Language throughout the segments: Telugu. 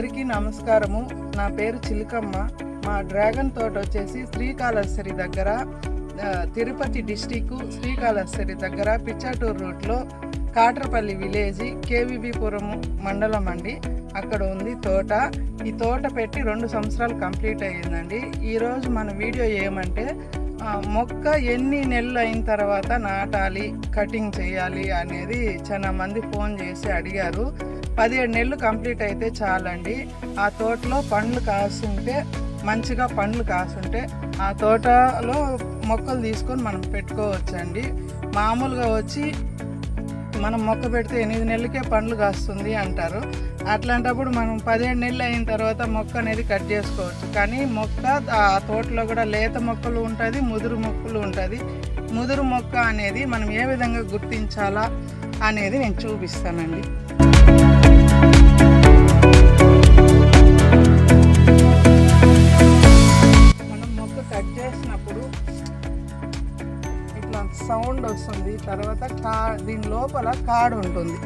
అందరికీ నమస్కారము. నా పేరు చిలకమ్మ. మా డ్రాగన్ తోట వచ్చేసి శ్రీకాళహస్తి దగ్గర, తిరుపతి డిస్టిక్ శ్రీకాళహస్తి దగ్గర పిచ్చాటూరు రూట్లో కాట్రపల్లి విలేజ్ కేవీబీపురం మండలం అండి. అక్కడ ఉంది తోట. ఈ తోట పెట్టి 2 సంవత్సరాలు కంప్లీట్ అయ్యిందండి. ఈరోజు మన వీడియో ఏమంటే మొక్క ఎన్ని నెలలు అయిన తర్వాత నాటాలి, కటింగ్ చేయాలి అనేది చాలా మంది ఫోన్ చేసి అడిగారు. 17 నెలలు కంప్లీట్ అయితే చాలండి. ఆ తోటలో పండ్లు కాస్తుంటే, మంచిగా పండ్లు కాస్తుంటే ఆ తోటలో మొక్కలు తీసుకొని మనం పెట్టుకోవచ్చండి. మామూలుగా వచ్చి మనం మొక్క పెడితే 8 నెలలకే పండ్లు కాస్తుంది అంటారు. అట్లాంటప్పుడు మనం 17 నెలలు అయిన తర్వాత మొక్క అనేది కట్ చేసుకోవచ్చు. కానీ మొక్క ఆ తోటలో కూడా లేత మొక్కలు ఉంటుంది, ముదురు మొక్కలు ఉంటుంది. ముదురు మొక్క అనేది మనం ఏ విధంగా గుర్తించాలా అనేది నేను చూపిస్తానండి. మనం మొక్క కట్ చేసినప్పుడు ఇట్లా సౌండ్ వస్తుంది. తర్వాత దీని లోపల కాడ ఉంటుంది.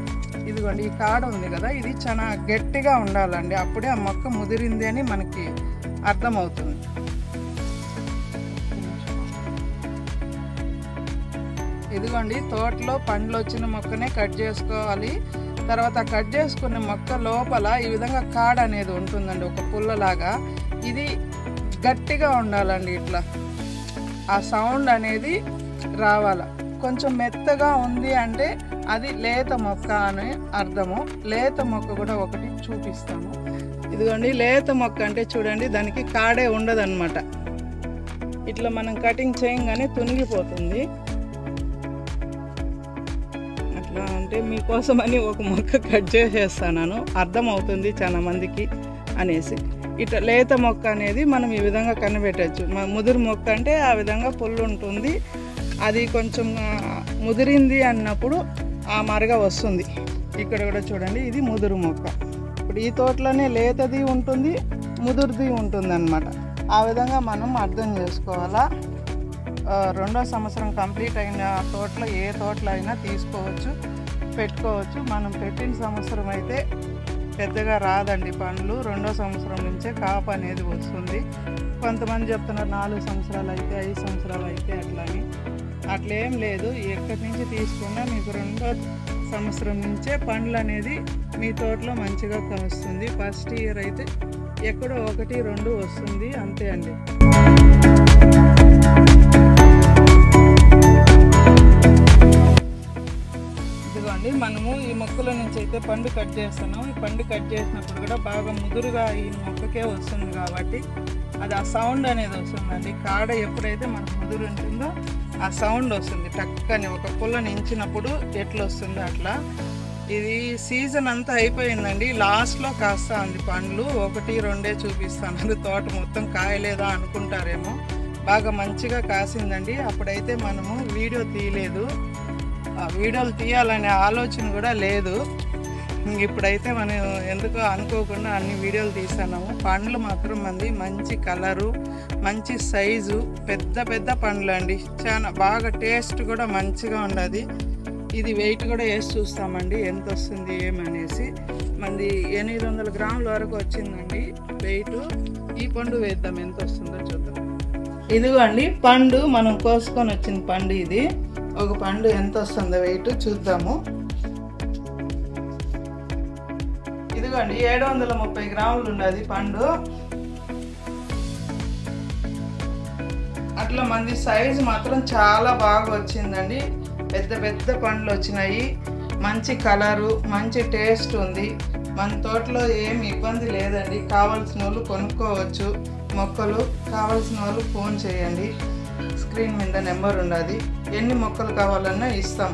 ఇదిగోండి, ఈ కాడ ఉంది కదా, ఇది చాలా గట్టిగా ఉండాలండి. అప్పుడే ఆ మొక్క ముదిరింది అని మనకి అర్థమవుతుంది. ఇదిగోండి, తోటలో పండ్లు వచ్చిన మొక్కనే కట్ చేసుకోవాలి. తర్వాత కట్ చేసుకున్న మొక్క లోపల ఈ విధంగా కాడ అనేది ఉంటుందండి, ఒక పుల్లలాగా. ఇది గట్టిగా ఉండాలండి. ఇట్లా ఆ సౌండ్ అనేది రావాల. కొంచెం మెత్తగా ఉంది అంటే అది లేత మొక్క అని అర్థము. లేత మొక్క కూడా ఒకటి చూపిస్తాము. ఇదిగోండి, లేత మొక్క అంటే చూడండి, దానికి కాడే ఉండదన్నమాట. ఇట్లా మనం కటింగ్ చేయగానే తునిగిపోతుంది. అట్లా అంటే మీకోసమని ఒక మొక్క కట్ చేసేస్తాను, అర్థమవుతుంది చాలా మందికి అనేసి. ఇట్లా లేత మొక్క అనేది మనం ఈ విధంగా కనిపెట్టచ్చు. ముదురు మొక్క అంటే ఆ విధంగా పుల్లు ఉంటుంది. అది కొంచెం ముదిరింది అన్నప్పుడు ఆ మరగ వస్తుంది. ఇక్కడ కూడా చూడండి, ఇది ముదురు మొక్క. ఇప్పుడు ఈ తోటలోనే లేతది ఉంటుంది, ముదురుది ఉంటుంది అన్నమాట. ఆ విధంగా మనం అర్థం చేసుకోవాలా. 2వ సంవత్సరం కంప్లీట్ అయిన తోటలో ఏ తోటలో అయినా తీసుకోవచ్చు, పెట్టుకోవచ్చు. మనం పెట్టిన సంవత్సరం అయితే పెద్దగా రాదండి పండ్లు. 2వ సంవత్సరం నుంచే కాపు అనేది వస్తుంది. కొంతమంది చెప్తున్నారు 4 సంవత్సరాలు అయితే, 5 సంవత్సరాలు అయితే అట్లని. అట్లేం లేదు. ఎక్కడి నుంచి తీసుకున్నా మీకు 2వ సంవత్సరం నుంచే పండ్లు అనేది మీ తోటలో మంచిగా కాస్తుంది. ఫస్ట్ ఇయర్ అయితే ఎక్కడో 1, 2 వస్తుంది, అంతే అండి. ఇదిగోండి, మనము ఈ మొక్కల నుంచి అయితే పండు కట్ చేస్తున్నాం. ఈ పండు కట్ చేసినప్పుడు కూడా బాగా ముదురుగా ఈ మొక్కకే వస్తుంది కాబట్టి అది ఆ సౌండ్ అనేది వస్తుందండి. కాడ ఎప్పుడైతే మనకు ముదురు ఉంటుందో ఆ సౌండ్ వస్తుంది. టక్కని ఒక పుల్లని ఇంచినప్పుడు ఎట్లా వస్తుందో అట్లా. ఇది సీజన్ అంతా అయిపోయిందండి. లాస్ట్లో కాస్తా ఉంది పండ్లు. 1, 2 చూపిస్తాను. తోట మొత్తం కాయలేదా అనుకుంటారేమో. బాగా మంచిగా కాసిందండి. అప్పుడైతే మనము వీడియో తీయలేదు. వీడియోలు తీయాలనే ఆలోచన కూడా లేదు. ఇప్పుడైతే మనం ఎందుకో అనుకోకుండా అన్ని వీడియోలు తీస్తున్నాము. పండ్లు మాత్రం మంచి కలరు, మంచి సైజు, పెద్ద పెద్ద పండ్లు అండి. చాలా బాగా టేస్ట్ కూడా మంచిగా ఉండదు. ఇది వెయిట్ కూడా వేసి చూస్తామండి ఎంత వస్తుంది ఏమనేసి. 800 గ్రాముల వరకు వచ్చిందండి వెయిట్. ఈ పండు వేద్దాం ఎంత వస్తుందో చూద్దాం. ఇదిగోండి, పండు మనం కోసుకొని వచ్చిన పండు ఇది. ఒక పండు ఎంత వస్తుందో వెయిట్ చూద్దాము. ఇదిగోండి, 730 గ్రాములు ఉన్నది పండు. అట్లా సైజు మాత్రం చాలా బాగా వచ్చిందండి. పెద్ద పెద్ద పండ్లు వచ్చినాయి. మంచి కలరు, మంచి టేస్ట్ ఉంది. మన తోటలో ఏమి ఇబ్బంది లేదండి. కావాల్సిన వాళ్ళు కొనుక్కోవచ్చు మొక్కలు. కావాల్సిన వాళ్ళు ఫోన్ చేయండి. స్క్రీన్ మీద నెంబర్ ఉన్నది. ఎన్ని మొక్కలు కావాలన్నా ఇస్తాం.